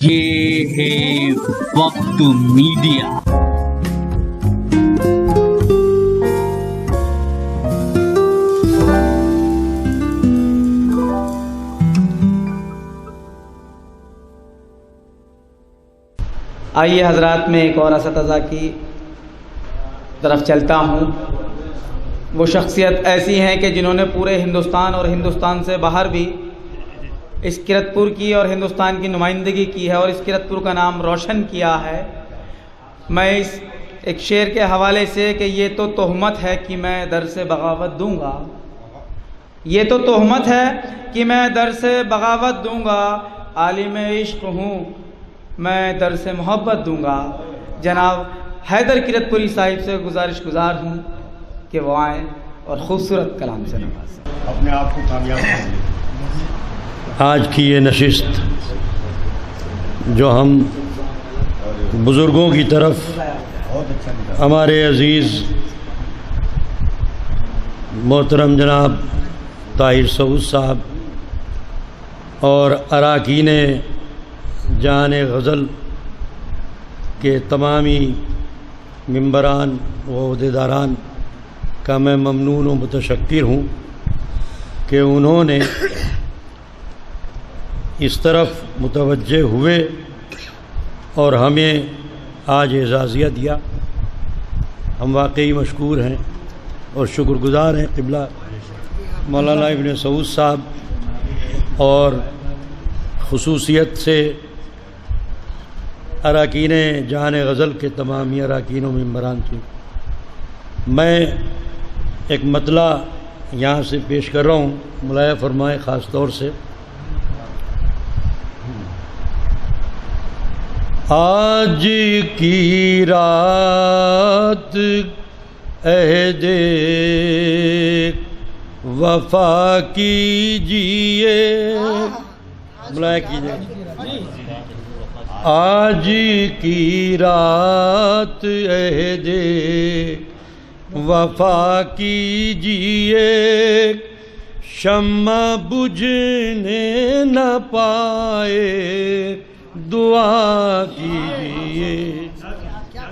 یہ ہے وقت میڈیا۔ آئیے حضرات، میں ایک اور اساتذہ کی طرف چلتا ہوں۔ وہ شخصیت ایسی ہیں کہ جنہوں نے پورے ہندوستان اور ہندوستان سے باہر بھی اس کرتپور کی اور ہندوستان کی نمائندگی کی ہے اور اس کرتپور کا نام روشن کیا ہے۔ میں اس ایک شعر کے حوالے سے کہ یہ تو تہمت ہے کہ میں در سے بغاوت دوں گا، یہ تو تہمت ہے کہ میں در سے بغاوت دوں گا، عالم عشق ہوں میں در سے محبت دوں گا۔ جناب حیدر کرتپوری صاحب سے گزار ہوں کہ وہ آئیں اور خوبصورت کلام سے نوازیں۔ اپنے آپ کو کامیاب کریں۔ آج کی یہ نشست جو ہم بزرگوں کی طرف ہمارے عزیز محترم جناب طاہر سعود صاحب اور اراکین جان غزل کے تمامی ممبران و عہدیداران کا میں ممنون و متشکر ہوں کہ انہوں نے اس طرف متوجہ ہوئے اور ہمیں آج اعزازیہ دیا۔ ہم واقعی مشکور ہیں اور شکر گزار ہیں قبلہ مولانا ابن سعود صاحب اور خصوصیت سے اراکین جان غزل کے تمامی اراکین و ممبران کی۔ میں ایک مطلع یہاں سے پیش کر رہا ہوں، ملاحظہ فرمائیں خاص طور سے۔ آج کی رات عہد وفا کیجیے، ملاحظہ کیجیے، آج کی رات عہد وفا کیجیے، شمع بجھنے نہ پائے دعا کیجیے،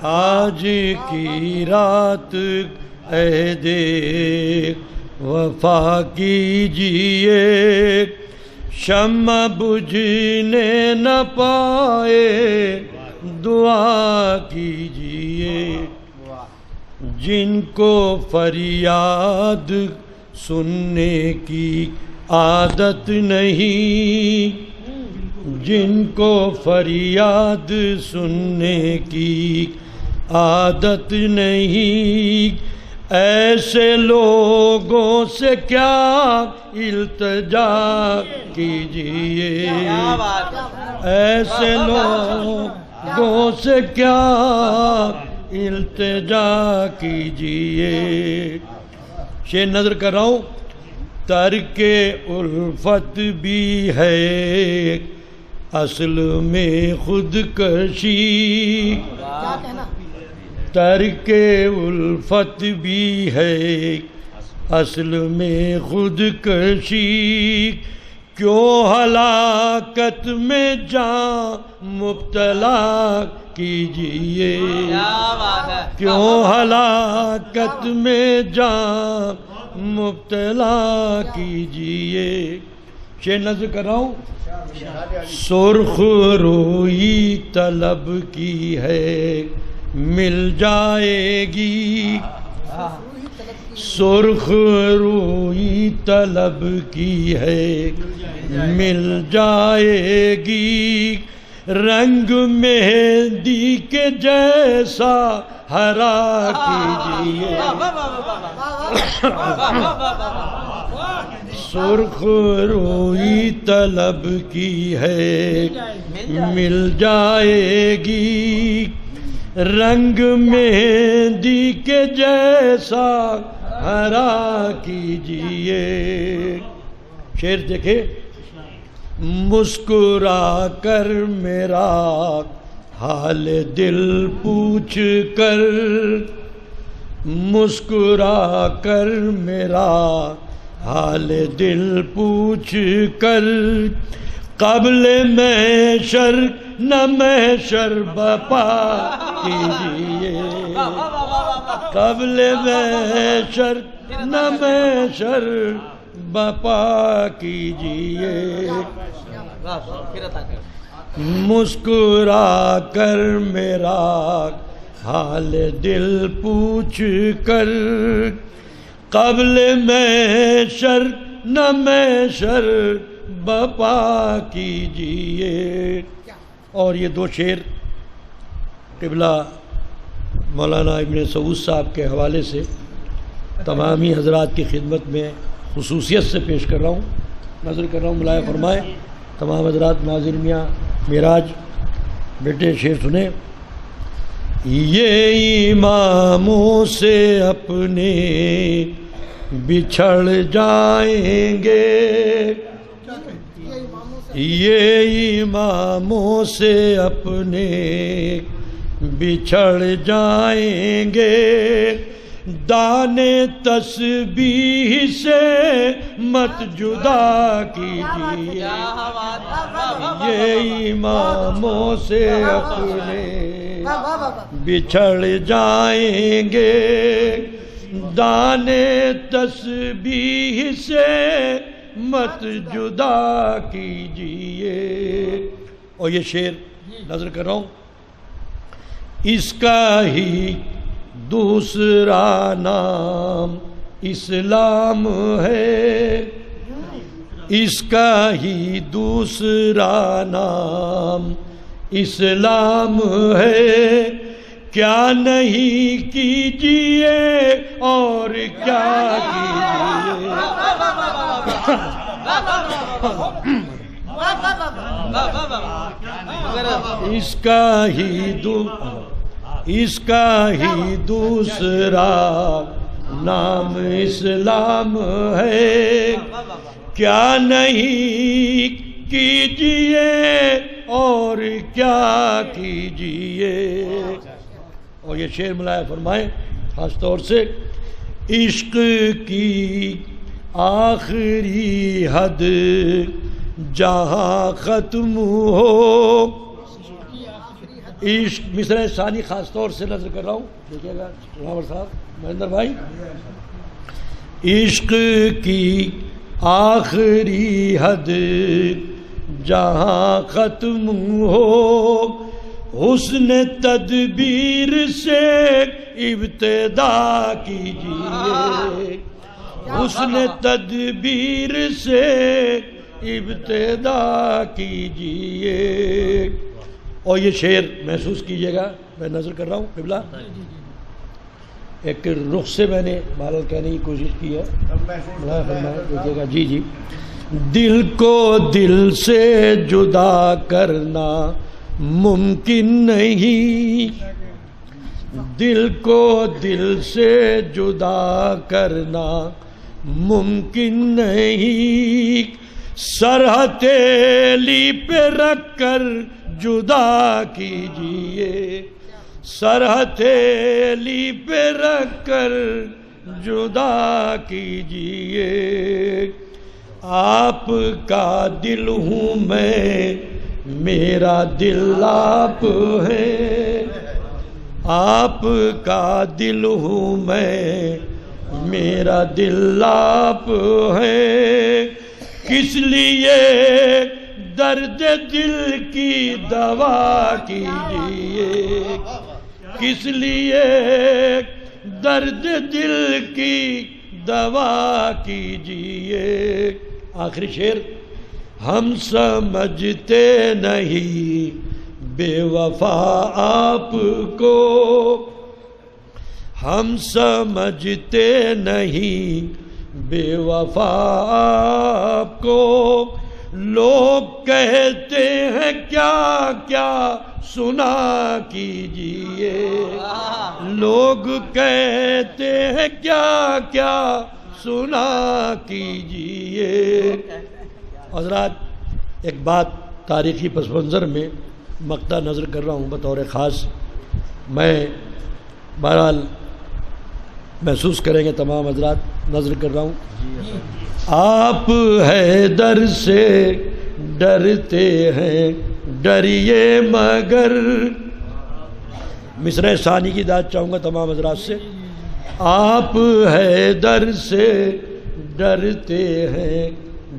آج کی رات عہد وفا کیجیے، شمع بجھنے نہ پائے دعا کیجیے، جن کو فریاد سننے کی عادت نہیں، جن کو فریاد سننے کی عادت نہیں، ایسے لوگوں سے کیا التجا کیجیے، ایسے لوگوں سے کیا التجا کیجیے۔ شعر نظر کر رہا ہوں۔ ترک الفت بھی ہے اصل میں خود کشی، ترک الفت بھی ہے اصل میں خود کشی، کیوں ہلاکت میں جان مبتلا کیجیے، کیوں ہلاکت میں جان مبتلا کیجیے۔ شعر نظر کر رہا ہوں۔ سرخ روئی طلب کی ہے مل جائے گی، سرخ روئی طلب کی ہے مل جائے گی، رنگ مہندی کے جیسا ہرا کیجیے، سرخ روئی طلب کی ہے مل جائے گی، رنگ مہندی کے جیسا ہرا کیجیے۔ شعر دیکھے۔ مسکرا کر میرا حال دل پوچھ کر، مسکرا کر میرا حال دل پوچھ کر، قبل محشر نہ محشر بپا کیجیے، قبل محشر نہ محشر بپا کیجیے، مسکرا کر میرا حال دل پوچھ کر، قبل محشر نہ محشر بپا کیجیے۔ اور یہ دو شعر قبلہ مولانا ابن سعود صاحب کے حوالے سے تمامی حضرات کی خدمت میں خصوصیت سے پیش کر رہا ہوں، نظر کر رہا ہوں، ملاحظہ فرمائیں تمام حضرات۔ ناظر میاں معراج بیٹے شعر سنیں۔ یہ اماموں سے اپنے بچھڑ جائیں گے، یہ اماموں سے اپنے بچھڑ جائیں گے، دانے تسبیح سے مت جدا کیجیے، یہ اماموں سے اپنے بچھڑ جائیں گے، دانے تسبیح سے مت جدا کیجیے۔ اور یہ شعر نظر کر رہا ہوں، اس کا ہی دوسرا نام اسلام ہے، اس کا ہی دوسرا نام اسلام ہے، کیا نہیں کیجیے اور کیا کیجیے، اس کا ہی دوسرا نام اسلام ہے، کیا نہیں کیجیے اور کیا کیجیے۔ اور یہ شعر ملاحظہ فرمائیں خاص طور سے، عشق کی آخری حد جہاں ختم ہو، عشق مصرع ثانی خاص طور سے نظر کر رہا ہوں، دیکھیے گا راور صاحب مہندر بھائی، عشق کی آخری حد جہاں ختم ہو، حسن تدبیر سے ابتدا کیجیے، حسن تدبیر سے ابتدا کیجیے۔ اور یہ شعر محسوس کیجیے گا، میں نظر کر رہا ہوں قبلہ، ایک رخ سے میں نے بہرحال کہنے کی کوشش کی ہے، دیکھیے گا جی جی، دل کو دل سے جدا کرنا ممکن نہیں، دل کو دل سے جدا کرنا ممکن نہیں، سر ہتھیلی پہ رکھ کر جدا کیجیے، سر ہتھیلی پہ رکھ کر جدا کیجیے، آپ کا دل ہوں میں، میرا دل آپ ہے، آپ کا دل ہوں میں، میرا دل آپ ہے، کس لیے درد دل کی دوا کیجیے، کس لیے درد دل کی دوا کیجیے۔ آخری شعر، ہم سمجھتے نہیں بے وفا آپ کو، ہم سمجھتے نہیں بے وفا آپ کو، لوگ کہتے ہیں کیا کیا سنا کیجیے، لوگ کہتے ہیں کیا کیا سنا کیجیے۔ حضرات ایک بات تاریخی پس منظر میں مقطع نظر کر رہا ہوں بطور خاص، میں بہرحال محسوس کریں گے تمام حضرات، نظر کر رہا ہوں، آپ حیدر سے ڈرتے ہیں ڈریے مگر. مصرع ثانی کی داد چاہوں گا تمام حضرات سے. آپ حیدر سے ڈرتے ہیں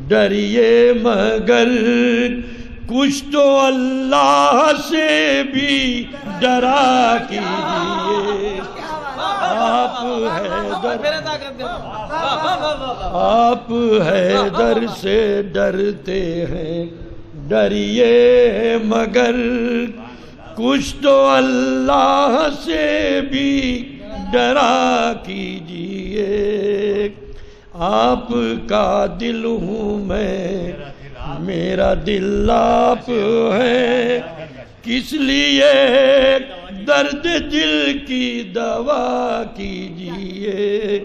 ڈریے مگر کچھ تو اللہ سے بھی ڈرا کیجیے. آپ حیدر سے ڈرتے ہیں ڈریے مگر کچھ تو اللہ سے بھی ڈرا کیجیے. آپ کا دل ہوں میں میرا دل آپ ہے کس لیے درد دل کی دوا کیجیے.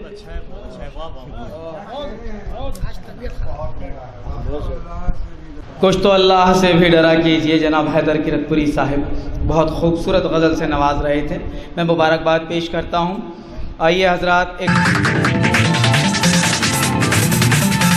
کچھ تو اللہ سے بھی ڈرا کیجئے. جناب حیدر کیرت پوری صاحب بہت خوبصورت غزل سے نواز رہے تھے. میں مبارکباد پیش کرتا ہوں. آئیے حضرات ایک